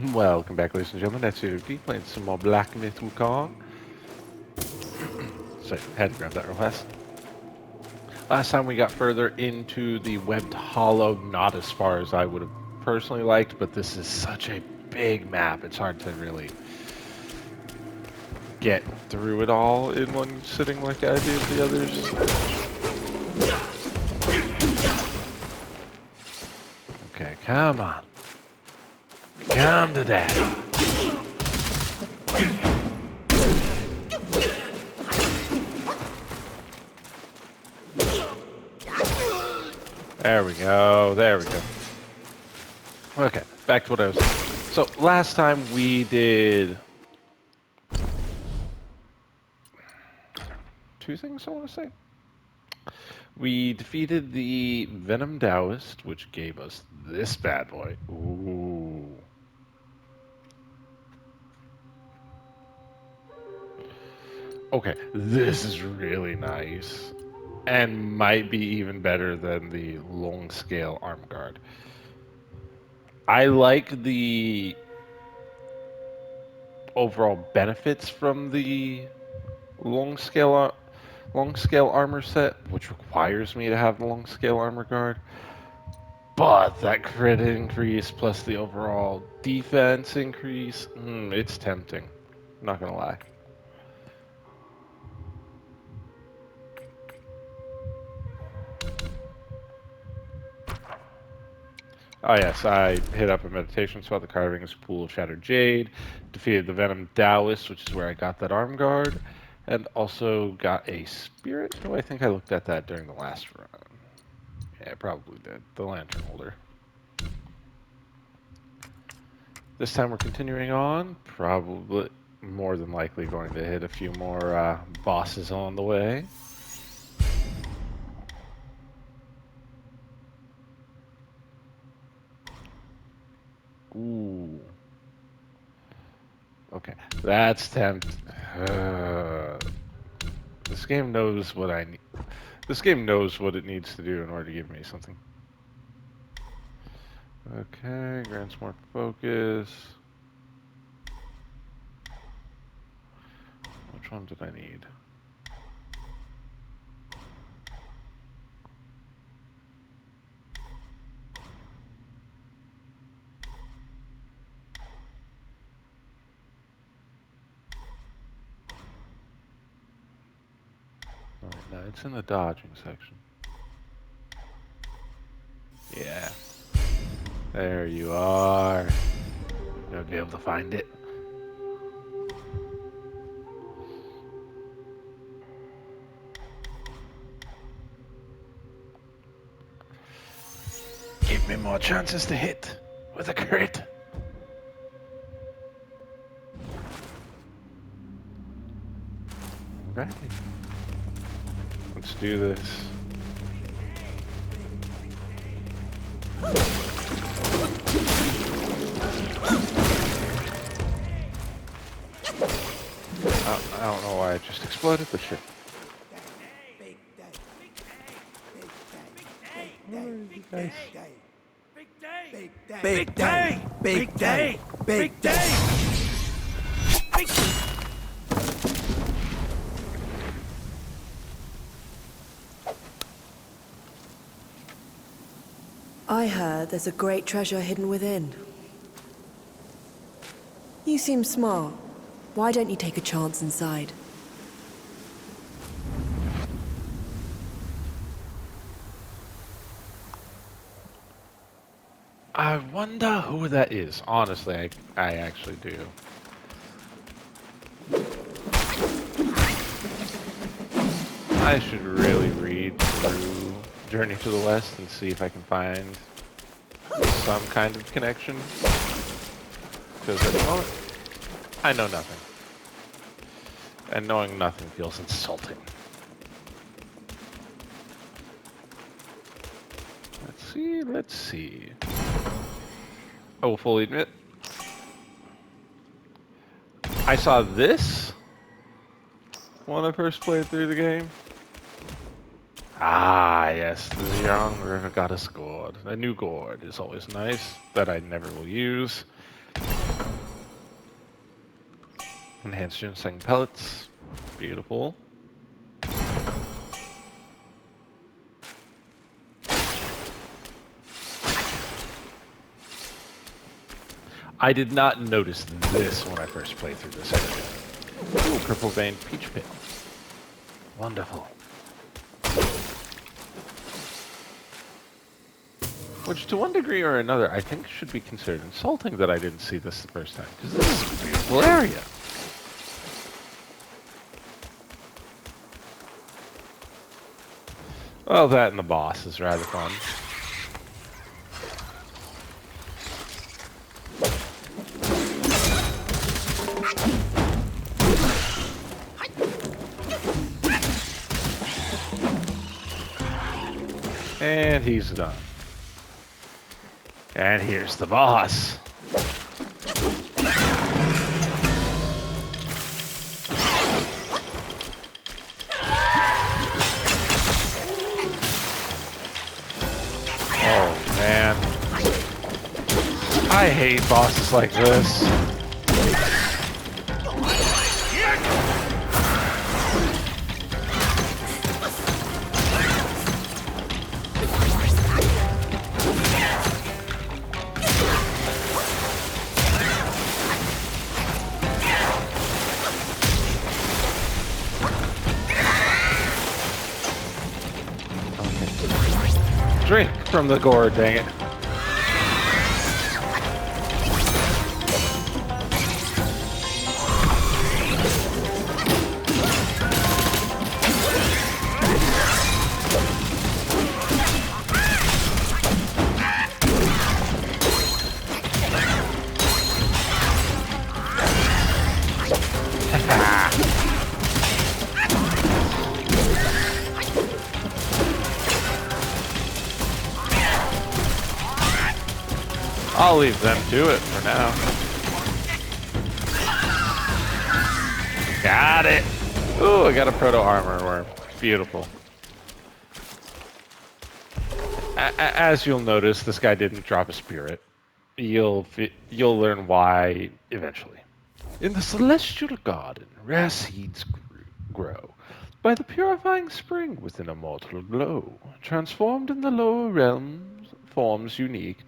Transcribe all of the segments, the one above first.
Welcome back, ladies and gentlemen. That's UD playing some more Black Myth Wukong. So, had to grab that real fast. Last time we got further into the webbed hollow, not as far as I would have personally liked, but this is such a big map. It's hard to really get through it all in one sitting like I did the others. Okay, come on. Come to daddy. There we go. There we go. Okay, back to what I was saying. So last time we did two things I want to say. We defeated the Venom Taoist, which gave us this bad boy. Ooh. Okay, this is really nice. And might be even better than the long scale arm guard. I like the overall benefits from the long scale armor set, which requires me to have the long scale armor guard. But that crit increase plus the overall defense increase, it's tempting. I'm not gonna lie. Oh yes, I hit up a meditation spot. The carving is a pool of shattered jade. Defeated the Venom Taoist, which is where I got that arm guard, and also got a spirit. Oh, I think I looked at that during the last run. Yeah, I probably did. The lantern holder. This time we're continuing on. Probably, more than likely, going to hit a few more bosses on the way. Ooh. Okay, that's tempt. This game knows what I need. This game knows what it needs to do in order to give me something. Okay, grants more focus. Which one did I need? Alright, no, it's in the dodging section. Yeah. There you are. You'll be able to find it. Give me more chances to hit with a crit. Right. Let's do this. I don't know why I just exploded, but sure. Big day! Big day! Big day! I heard there's a great treasure hidden within. You seem smart. Why don't you take a chance inside? I wonder who that is. Honestly, I actually do. I should really read through Journey to the West and see if I can find some kind of connection. Because at the moment, I know nothing. And knowing nothing feels insulting. Let's see. I will fully admit, I saw this when I first played through the game. Ah, yes, the young River Goddess Gourd. A new gourd is always nice, that I never will use. Enhanced ginseng pellets. Beautiful. I did not notice this when I first played through this area. Ooh, purple vein peach pit. Wonderful. Which, to one degree or another, I think should be considered insulting that I didn't see this the first time, because this is a beautiful area. Well, that and the boss is rather fun. And he's done. And here's the boss. Oh, man. I hate bosses like this. Drink from the gourd, dang it. I'll leave them to it for now. Got it! Ooh, I got a proto-armor worm. Beautiful. As you'll notice, this guy didn't drop a spirit. You'll learn why eventually. In the celestial garden, rare seeds grow. By the purifying spring with an immortal glow, transformed in the lower realms, forms unique,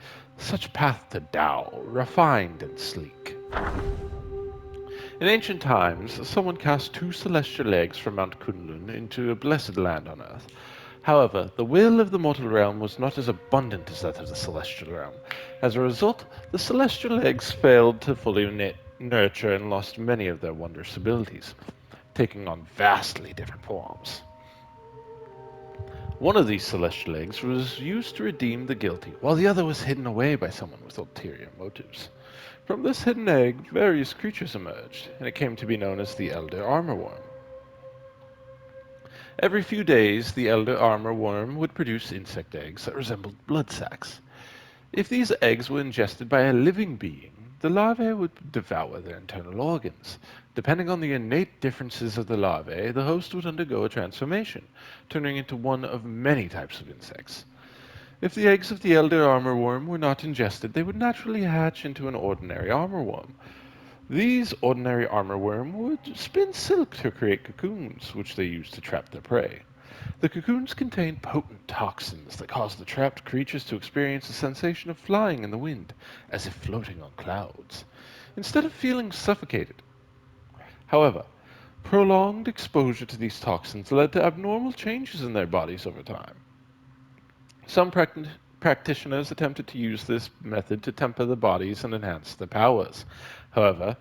such path to Tao, refined and sleek. In ancient times, someone cast 2 celestial eggs from Mount Kunlun into a blessed land on earth. However, the will of the mortal realm was not as abundant as that of the celestial realm. As a result, the celestial eggs failed to fully nurture and lost many of their wondrous abilities, taking on vastly different forms. One of these celestial eggs was used to redeem the guilty, while the other was hidden away by someone with ulterior motives. From this hidden egg, various creatures emerged, and it came to be known as the Elder Armor Worm. Every few days, the Elder Armor Worm would produce insect eggs that resembled blood sacs. If these eggs were ingested by a living being, the larvae would devour their internal organs. Depending on the innate differences of the larvae, the host would undergo a transformation, turning into one of many types of insects. If the eggs of the Elder Armor Worm were not ingested, they would naturally hatch into an ordinary armor worm. These ordinary armor worm would spin silk to create cocoons, which they used to trap their prey. The cocoons contain potent toxins that cause the trapped creatures to experience a sensation of flying in the wind, as if floating on clouds, instead of feeling suffocated. However, prolonged exposure to these toxins led to abnormal changes in their bodies over time. Some practitioners attempted to use this method to temper the bodies and enhance their powers. However,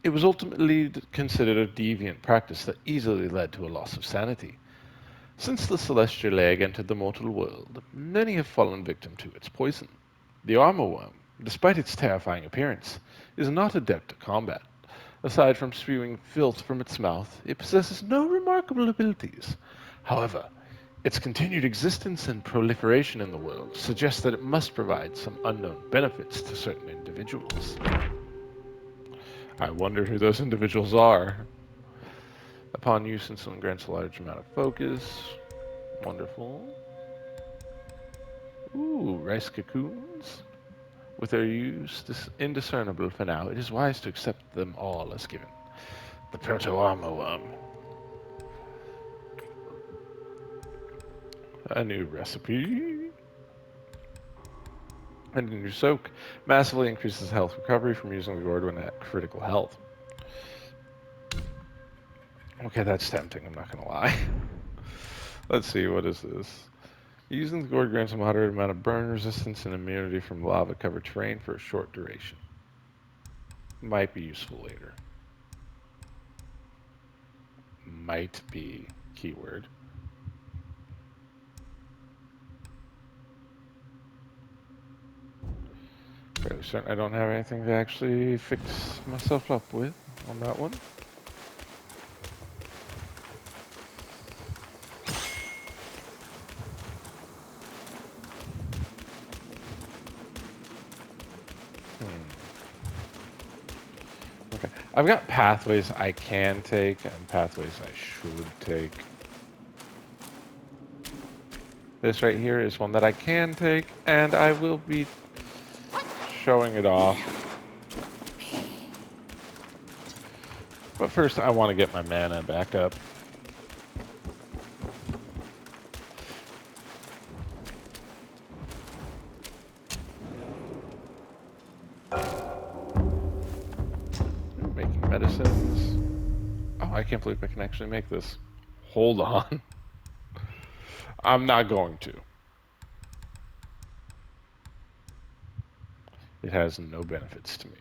it was ultimately considered a deviant practice that easily led to a loss of sanity. Since the celestial egg entered the mortal world, many have fallen victim to its poison. The armor worm, despite its terrifying appearance, is not adept at combat. Aside from spewing filth from its mouth, it possesses no remarkable abilities. However, its continued existence and proliferation in the world suggests that it must provide some unknown benefits to certain individuals. I wonder who those individuals are. Upon use, insulin grants a large amount of focus. Wonderful. Ooh, rice cocoons. With their use indiscernible for now, it is wise to accept them all as given. The proto-armor worm. A new recipe. And a new soak. Massively increases health recovery from using the gourd when at critical health. Okay, that's tempting, I'm not gonna lie. Let's see, what is this? Using the gourd grants a moderate amount of burn resistance and immunity from lava-covered terrain for a short duration. Might be useful later. Might be keyword. Fairly certain I don't have anything to actually fix myself up with on that one. Okay, I've got pathways I can take and pathways I should take. This right here is one that I can take, and I will be showing it off. But first, I want to get my mana back up. Making medicines. Oh, I can't believe I can actually make this. Hold on. I'm not going to. It has no benefits to me.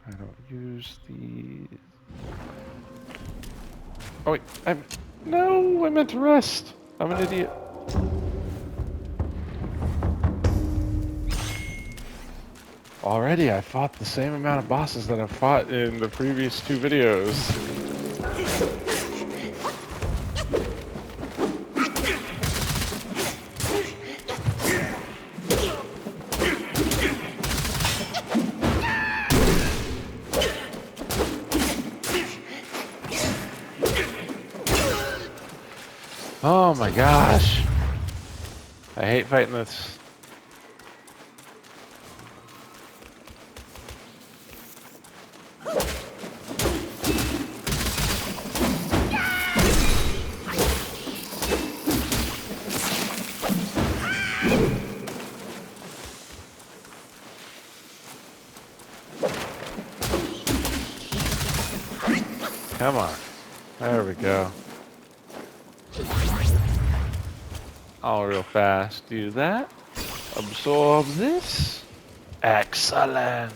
I don't use these. Oh wait, no, I meant to rest. I'm an idiot. Already, I fought the same amount of bosses that I fought in the previous 2 videos. Oh my gosh. I hate fighting this. Come on. There we go. All real fast. Do that. Absorb this. Excellent.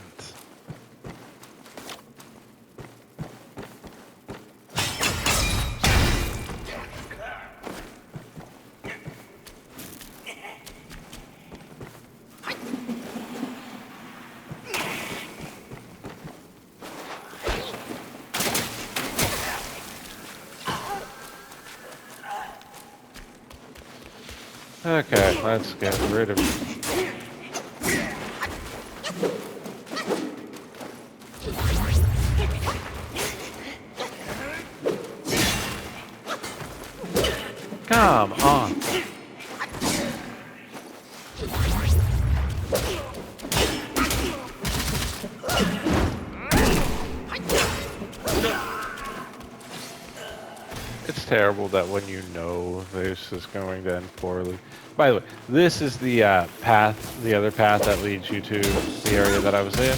Okay, let's get rid of it. Come on. It's terrible that when you know this is going to end poorly. By the way, this is the path, the other path that leads you to the area that I was in.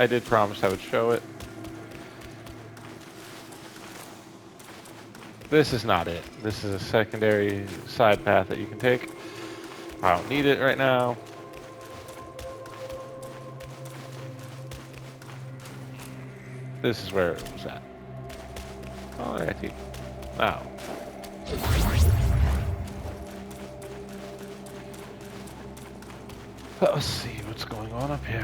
I did promise I would show it. This is not it. This is a secondary side path that you can take. I don't need it right now. This is where it was at. Alrighty. Now. Let's see what's going on up here.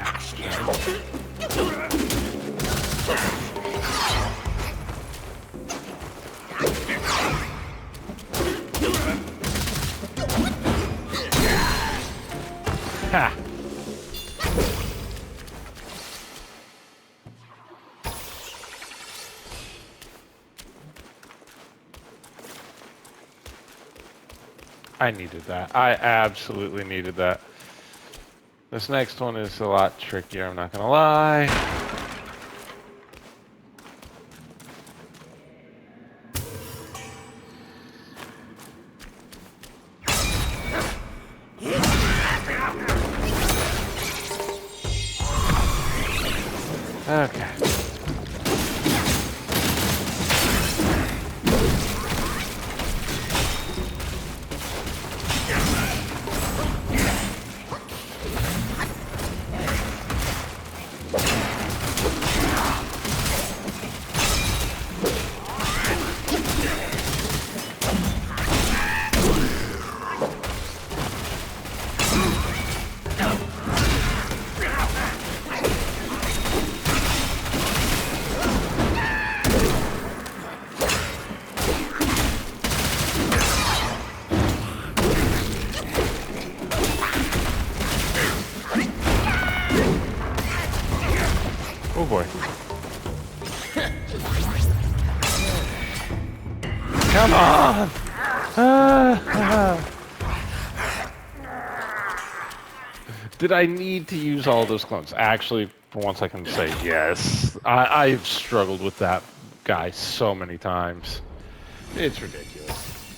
Ha! I needed that. I absolutely needed that. This next one is a lot trickier, I'm not gonna lie. Okay. Oh boy. Come on! Did I need to use all those clones? Actually, for once I can say yes. I've struggled with that guy so many times. It's ridiculous.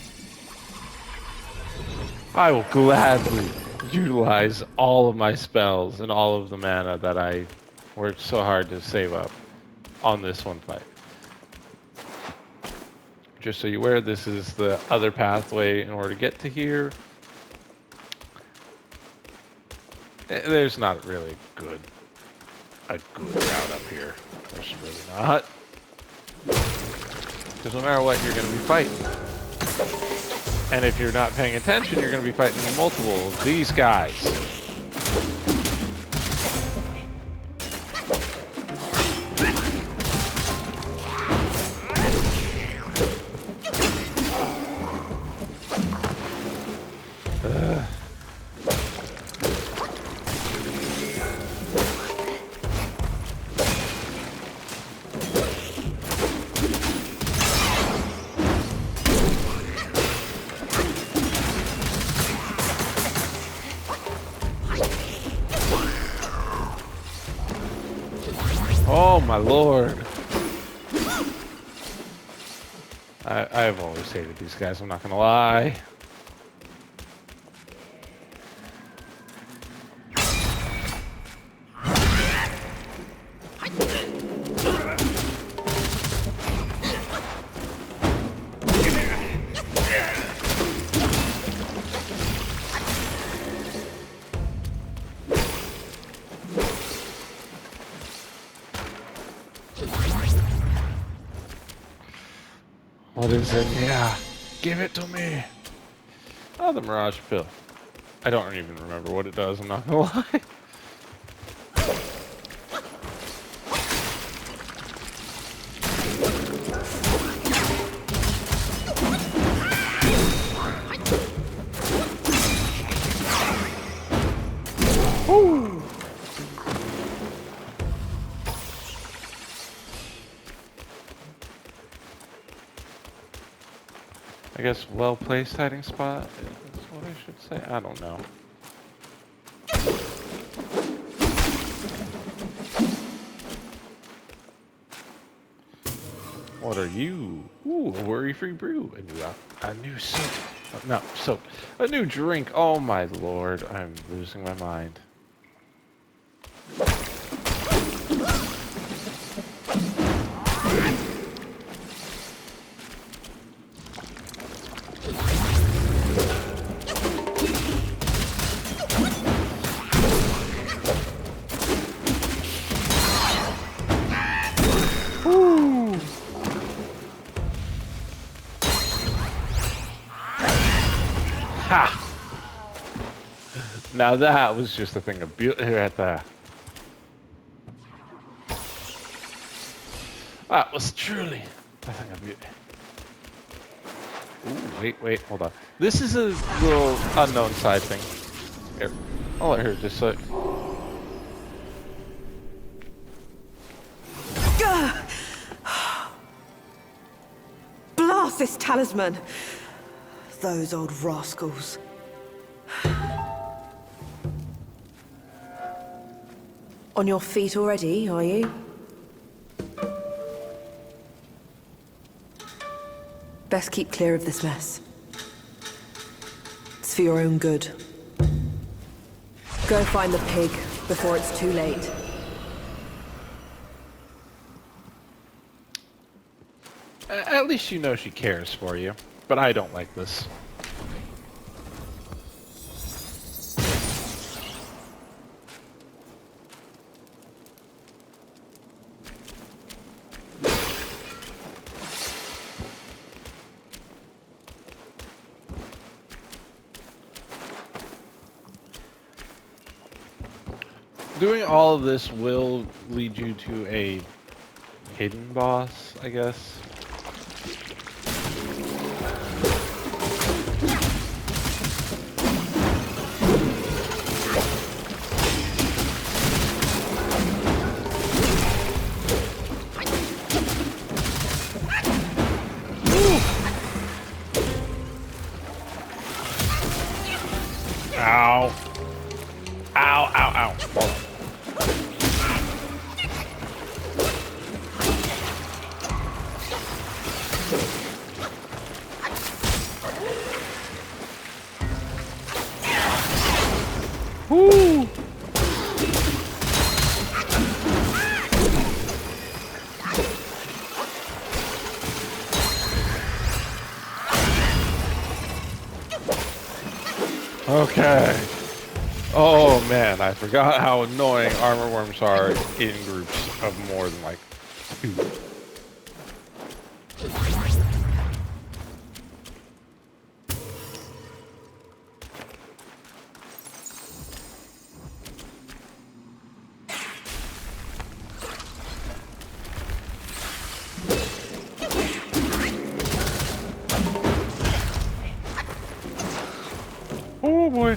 I will gladly utilize all of my spells and all of the mana that I worked so hard to save up on this one fight. Just so you're aware, this is the other pathway in order to get to here. There's not really a good route up here. There's really not. Because no matter what, you're going to be fighting. And if you're not paying attention, you're going to be fighting multiple of these guys. Oh my lord. I've always hated these guys, I'm not gonna lie. What is it? Yeah. Give it to me. Oh, the Mirage Pill. I don't even remember what it does, I'm not gonna lie. Woo! I guess well-placed hiding spot is what I should say. I don't know. What are you? Ooh, a worry-free brew. A new soap. No, soap. A new drink. Oh my lord, I'm losing my mind. Ha! Now that was just a thing of beauty right there. That was truly a thing of beauty. Ooh, wait, hold on. This is a little unknown side thing. Here, I'll let her just say. Blast this talisman! Those old rascals. On your feet already, are you? Best keep clear of this mess. It's for your own good. Go find the pig before it's too late. At least you know she cares for you. But I don't like this. Doing all of this will lead you to a hidden boss, I guess. Ow. Ow, ow, ow. Hold on. Woo! Okay. Oh man, I forgot how annoying armor worms are in groups of more than like 2. Oh boy.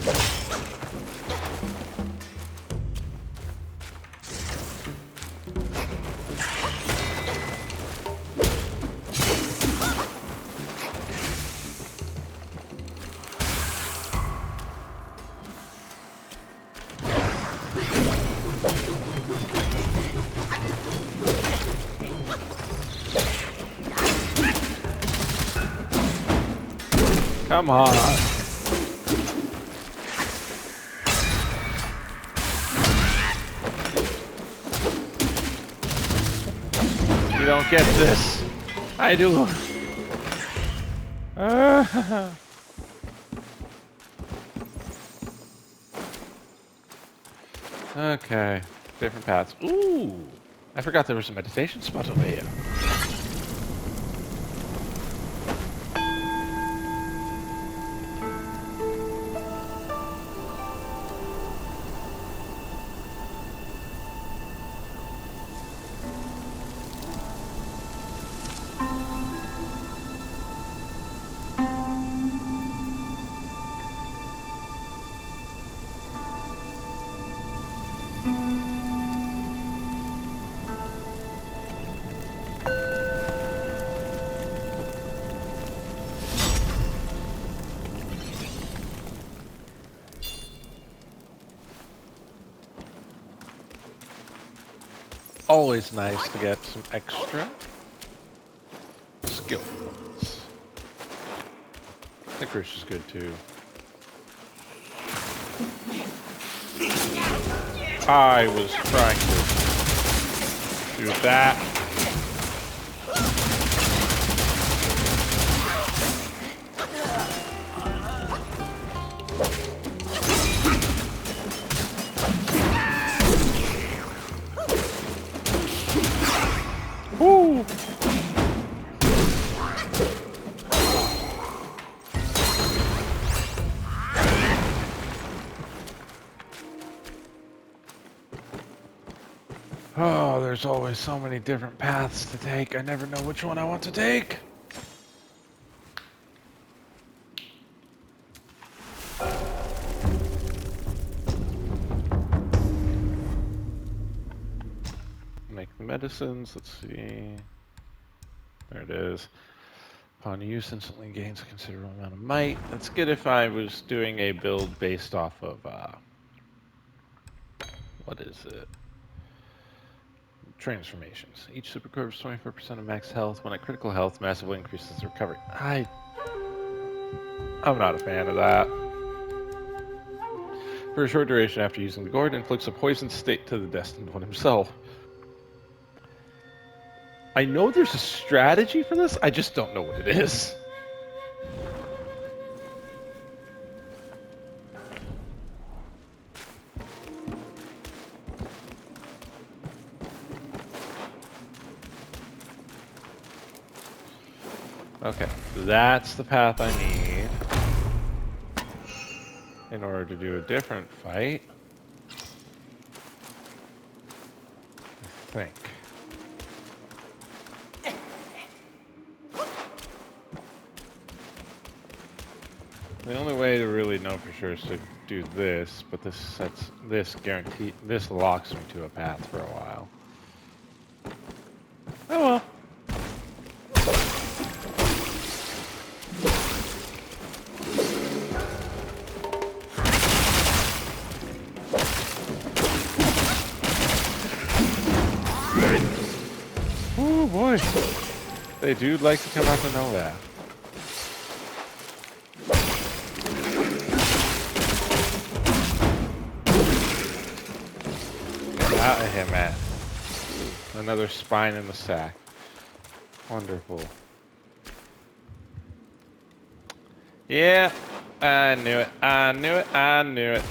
Come on. You don't get this. I do. Okay. Different paths. Ooh. I forgot there was a meditation spot over here. Always nice to get some extra skill points. Licorice is good too. I was trying to do that. Woo! Oh, there's always so many different paths to take. I never know which one I want to take. Make the medicines. Let's see. There it is. Upon use, instantly gains a considerable amount of might. That's good if I was doing a build based off of, what is it? Transformations. Each super curves 24% of max health. When at critical health, massively increases the recovery. I'm not a fan of that. For a short duration after using the gourd, inflicts a poison state to the destined one himself. I know there's a strategy for this, I just don't know what it is. Okay, that's the path I need in order to do a different fight. I think. The only way to really know for sure is to do this, but this locks me to a path for a while. Oh well. Oh boy. They do like to come out of nowhere. Get out of here, man. Another spine in the sack. Wonderful. Yeah, I knew it. I knew it. I knew it.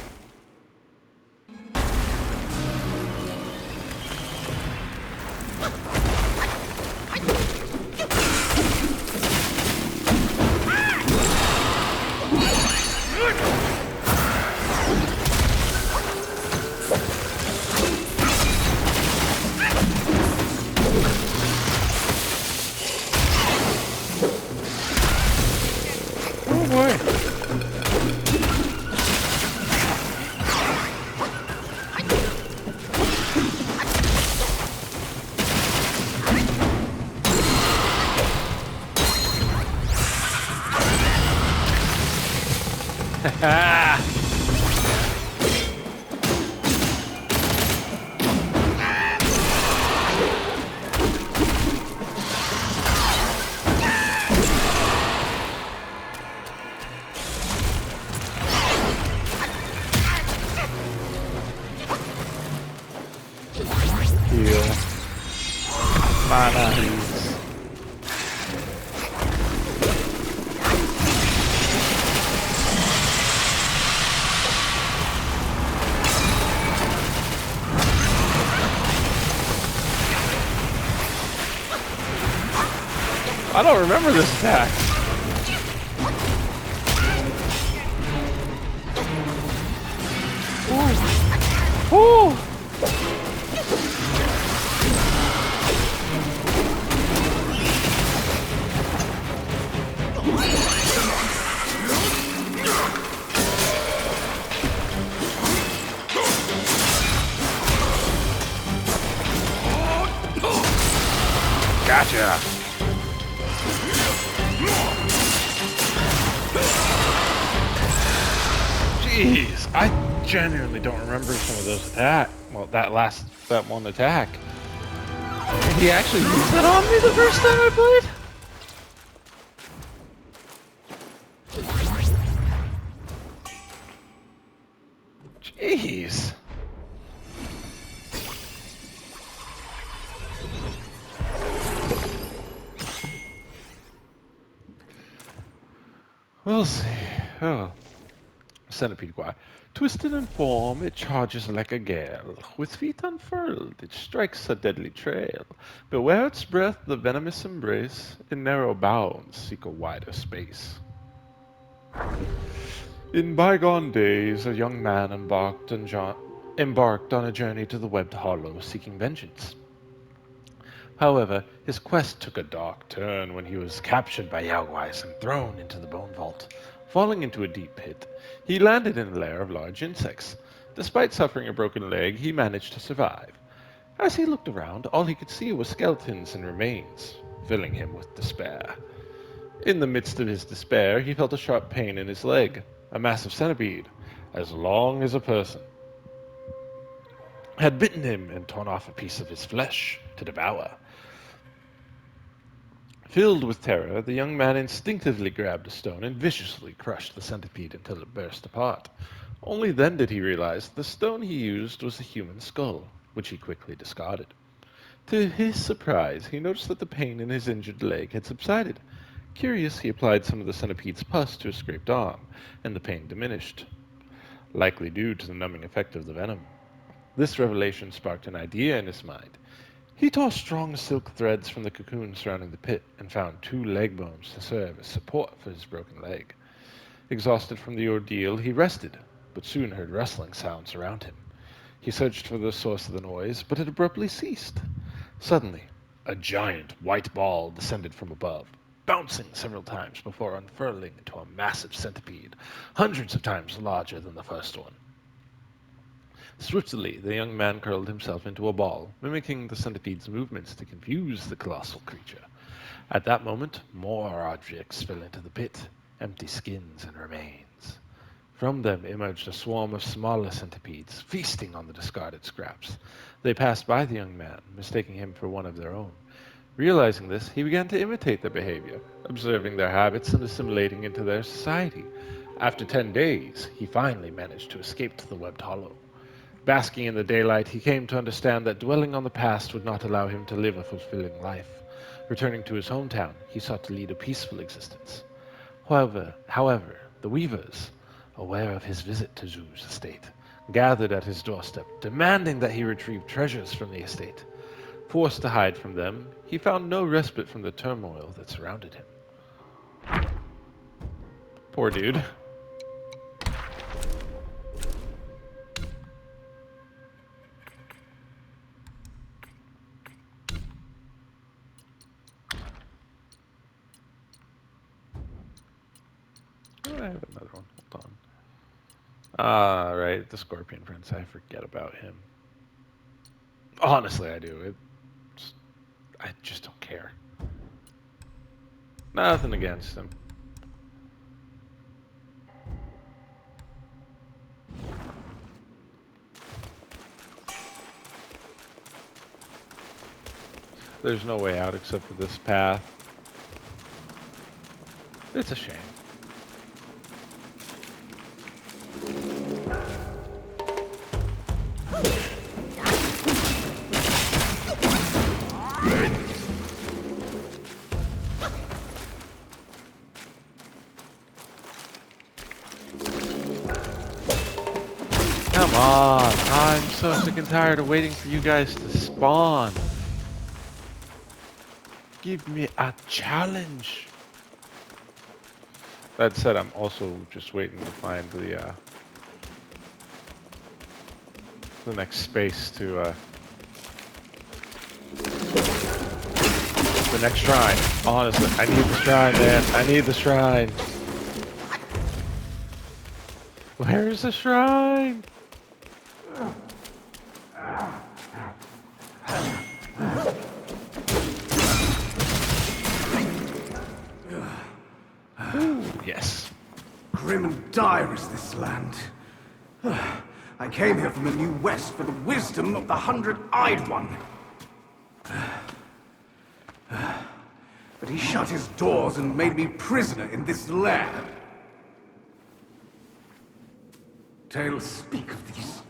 Oh boy. Heal. Mana heals. I don't remember this attack. Ooh. Ooh. Gotcha. Jeez, I genuinely don't remember some of those attacks. Well, that one attack. Did he actually use that on me the first time I played? Jeez. We'll see. Oh. Centipede guy. Twisted in form, it charges like a gale. With feet unfurled, it strikes a deadly trail. Beware its breath, the venomous embrace. In narrow bounds, seek a wider space. In bygone days, a young man embarked on a journey to the webbed hollow, seeking vengeance. However, his quest took a dark turn when he was captured by Yaoguais and thrown into the bone vault. Falling into a deep pit, he landed in a lair of large insects. Despite suffering a broken leg, he managed to survive. As he looked around, all he could see was skeletons and remains, filling him with despair. In the midst of his despair, he felt a sharp pain in his leg. A massive centipede, as long as a person, had bitten him and torn off a piece of his flesh to devour. Filled with terror, the young man instinctively grabbed a stone and viciously crushed the centipede until it burst apart. Only then did he realize the stone he used was a human skull, which he quickly discarded. To his surprise, he noticed that the pain in his injured leg had subsided. Curious, he applied some of the centipede's pus to his scraped arm, and the pain diminished, likely due to the numbing effect of the venom. This revelation sparked an idea in his mind. He tore strong silk threads from the cocoon surrounding the pit and found 2 leg bones to serve as support for his broken leg. Exhausted from the ordeal, he rested, but soon heard rustling sounds around him. He searched for the source of the noise, but it abruptly ceased. Suddenly, a giant white ball descended from above, bouncing several times before unfurling into a massive centipede, hundreds of times larger than the first one. Swiftly, the young man curled himself into a ball, mimicking the centipede's movements to confuse the colossal creature. At that moment, more objects fell into the pit, empty skins and remains. From them emerged a swarm of smaller centipedes, feasting on the discarded scraps. They passed by the young man, mistaking him for one of their own. Realizing this, he began to imitate their behavior, observing their habits and assimilating into their society. After 10 days, he finally managed to escape to the webbed hollow. Basking in the daylight, he came to understand that dwelling on the past would not allow him to live a fulfilling life. Returning to his hometown, he sought to lead a peaceful existence. However, the weavers, aware of his visit to Zoo's estate, gathered at his doorstep, demanding that he retrieve treasures from the estate. Forced to hide from them, he found no respite from the turmoil that surrounded him. Poor dude. I have another one. Hold on. Ah, right, the Scorpion Prince. I forget about him. Honestly, I do. I just don't care. Nothing against him. There's no way out except for this path. It's a shame. Come on, I'm so sick and tired of waiting for you guys to spawn. Give me a challenge. That said, I'm also just waiting to find the next space to the next shrine. Honestly, I need the shrine, man. I need the shrine. Where's the shrine? Ooh, yes. Grim and dire is this land. I came here from the New West for the wisdom of the 100-Eyed One. But he shut his doors and made me prisoner in this lair. Tales speak of these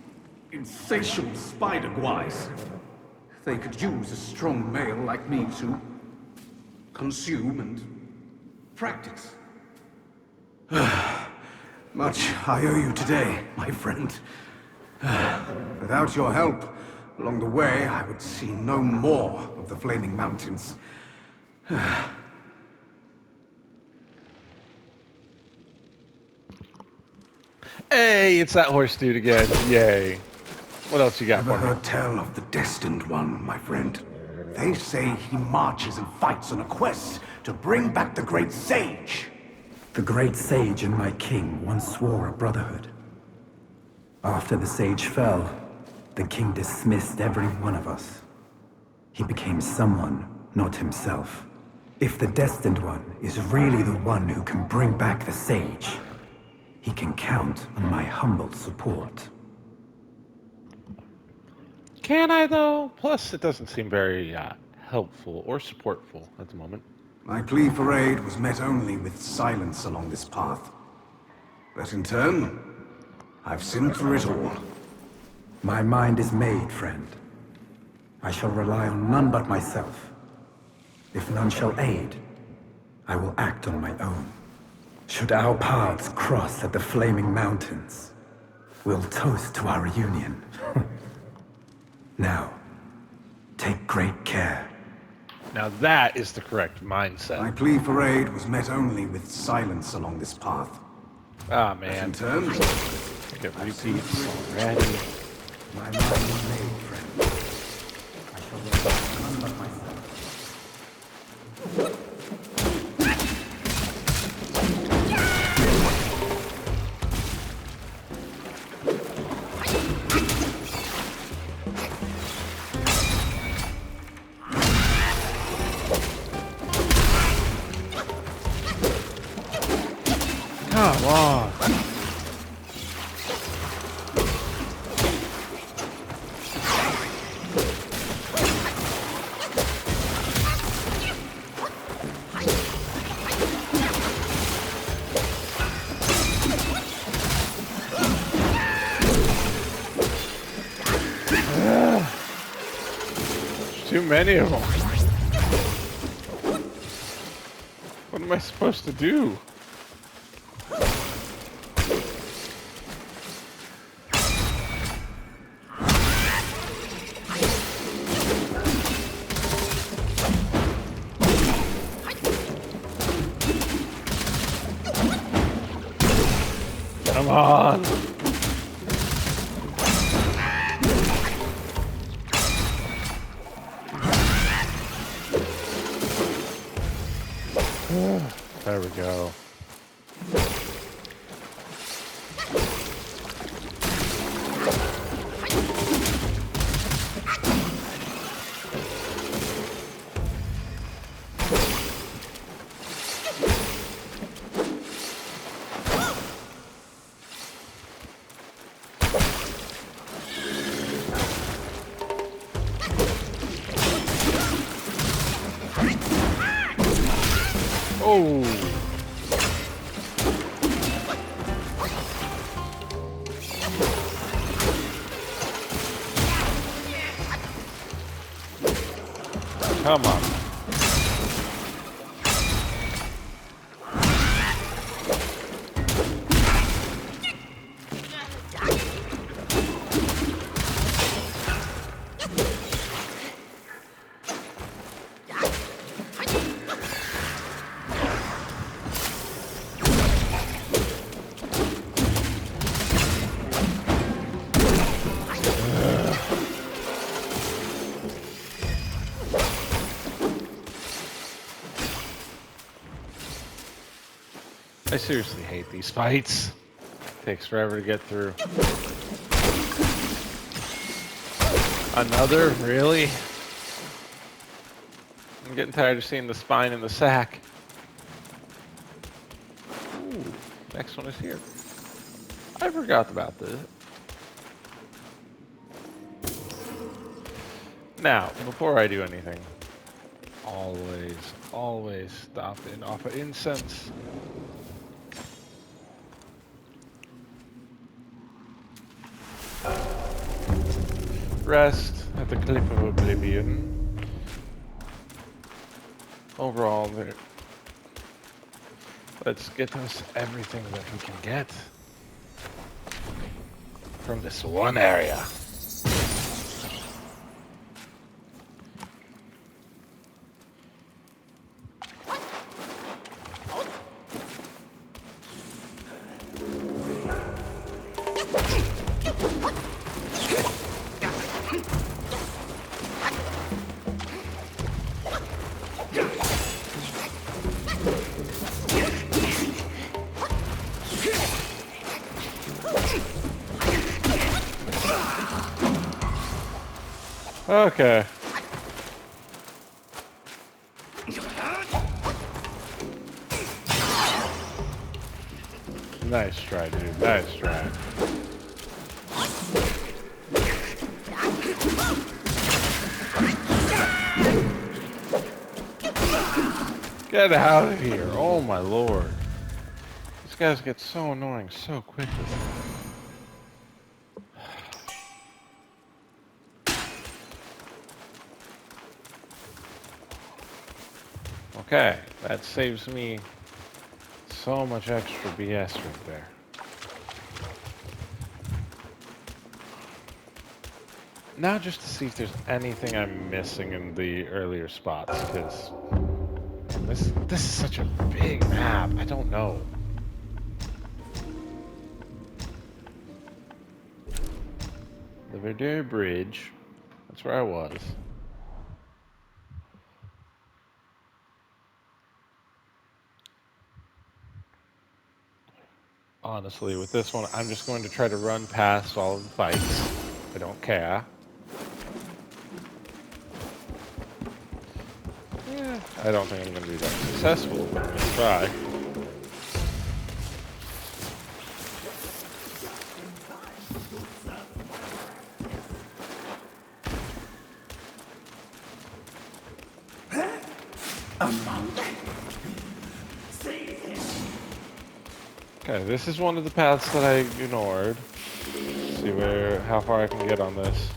insatiable spider guys. They could use a strong male like me to consume and practice. Much I owe you today, my friend. Without your help, along the way, I would see no more of the Flaming Mountains. Hey, it's that horse dude again. Yay. What else you got Ever for me? heard tell of the Destined One, my friend? They say he marches and fights on a quest to bring back the Great Sage. The great sage and my king once swore a brotherhood. After the sage fell, the king dismissed every one of us. He became someone, not himself. If the Destined One is really the one who can bring back the Sage, he can count on my humble support. Can I, though? Plus, it doesn't seem very helpful or supportful at the moment. My plea for aid was met only with silence along this path. But in turn, I've sinned through it all. My mind is made, friend. I shall rely on none but myself. If none shall aid, I will act on my own. Should our paths cross at the Flaming Mountains, we'll toast to our reunion. Now, take great care. Now that is the correct My mindset. plea for aid was met only with silence along this path. Ah, In man. turn, Get repeats already. My mind is made, friend. I shall rely on none but myself. Come on. There's too many of them. What am I supposed to do? Come on. There we go. Oh. Come on. I seriously hate these fights. Takes forever to get through. Another? Really? I'm getting tired of seeing the spine in the sack. Ooh, next one is here. I forgot about this. Now, before I do anything, always stop and offer incense. Rest at the Cliff of Oblivion. Overall, let's get us everything that we can get from this one area. Okay. Nice try, dude. Nice try. Get out of here. Oh my lord. These guys get so annoying so quickly. Okay, that saves me so much extra BS right there. Now just to see if there's anything I'm missing in the earlier spots, because this is such a big map. I don't know. The Verdure Bridge. That's where I was. Honestly, with this one, I'm just going to try to run past all of the fights. I don't care. Yeah, I don't think I'm going to be that successful, but I'm going to try. Okay, this is one of the paths that I ignored. Let's see how far I can get on this.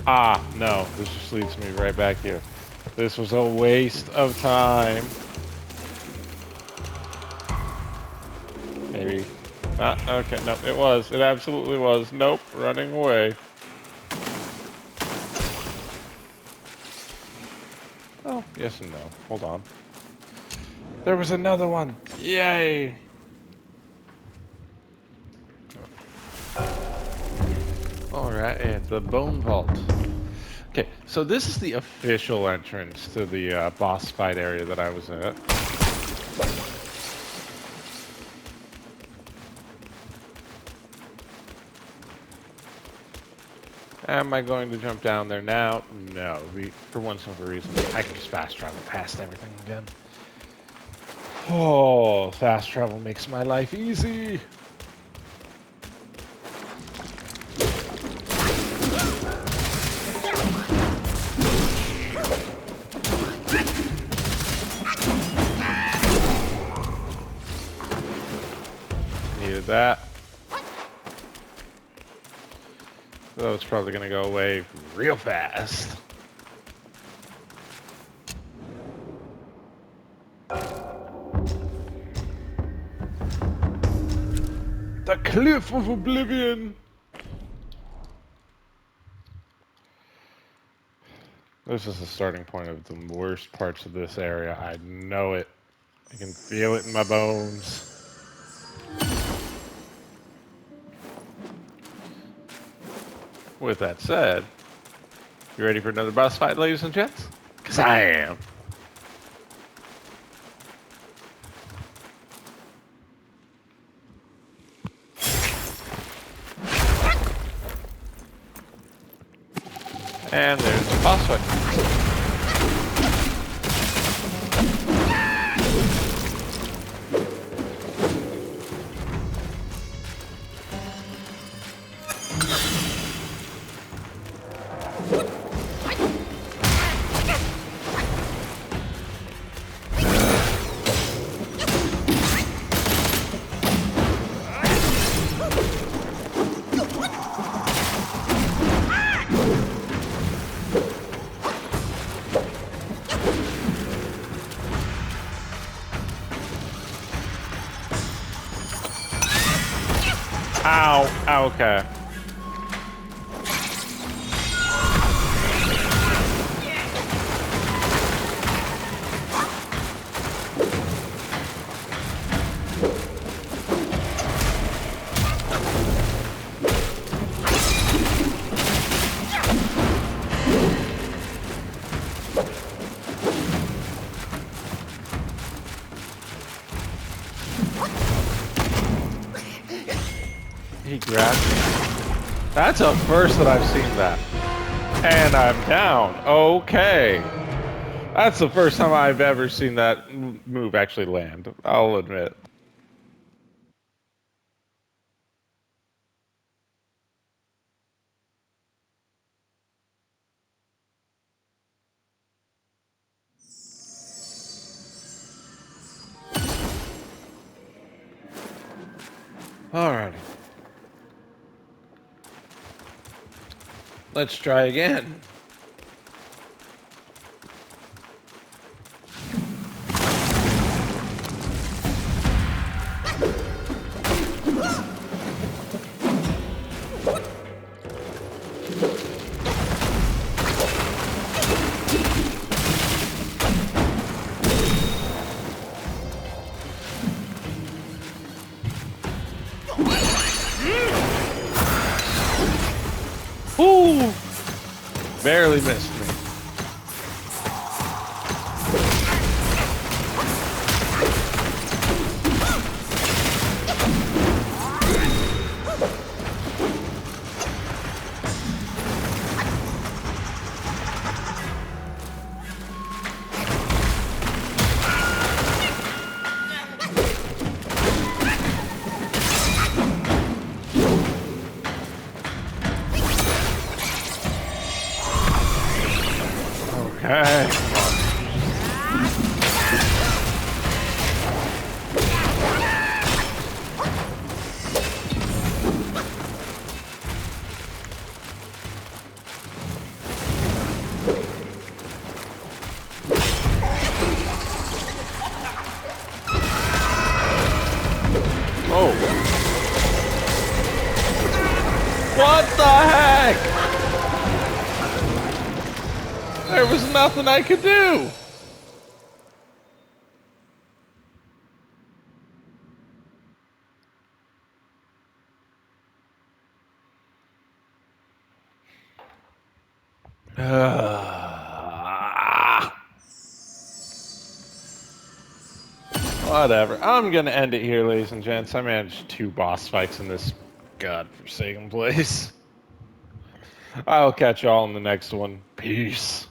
Ah, no, this just leads me right back here. This was a waste of time. Maybe. Ah, okay, no, it was. It absolutely was. Nope, running away. Oh, yes and no. Hold on. There was another one. Yay! Alright, it's the Bone Vault. Okay, so this is the official entrance to the boss fight area that I was at. Am I going to jump down there now? No. For one simple reason, I can just fast travel past everything again. Oh, fast travel makes my life easy. Needed that. So it's probably going to go away real fast. The Cliff of Oblivion! This is the starting point of the worst parts of this area. I know it. I can feel it in my bones. With that said, you ready for another boss fight, ladies and gents? Because I am. And there's the boss fight. Ow. Ow, okay. He grabbed me. That's a first that I've seen that. And I'm down. Okay. That's the first time I've ever seen that move actually land, I'll admit. Alrighty. Let's try again. Ooh! Barely missed me. Okay. Oh. What the heck? There was nothing I could do. Whatever. I'm gonna end it here, ladies and gents. I managed 2 boss fights in this godforsaken place. I'll catch y'all in the next one. Peace.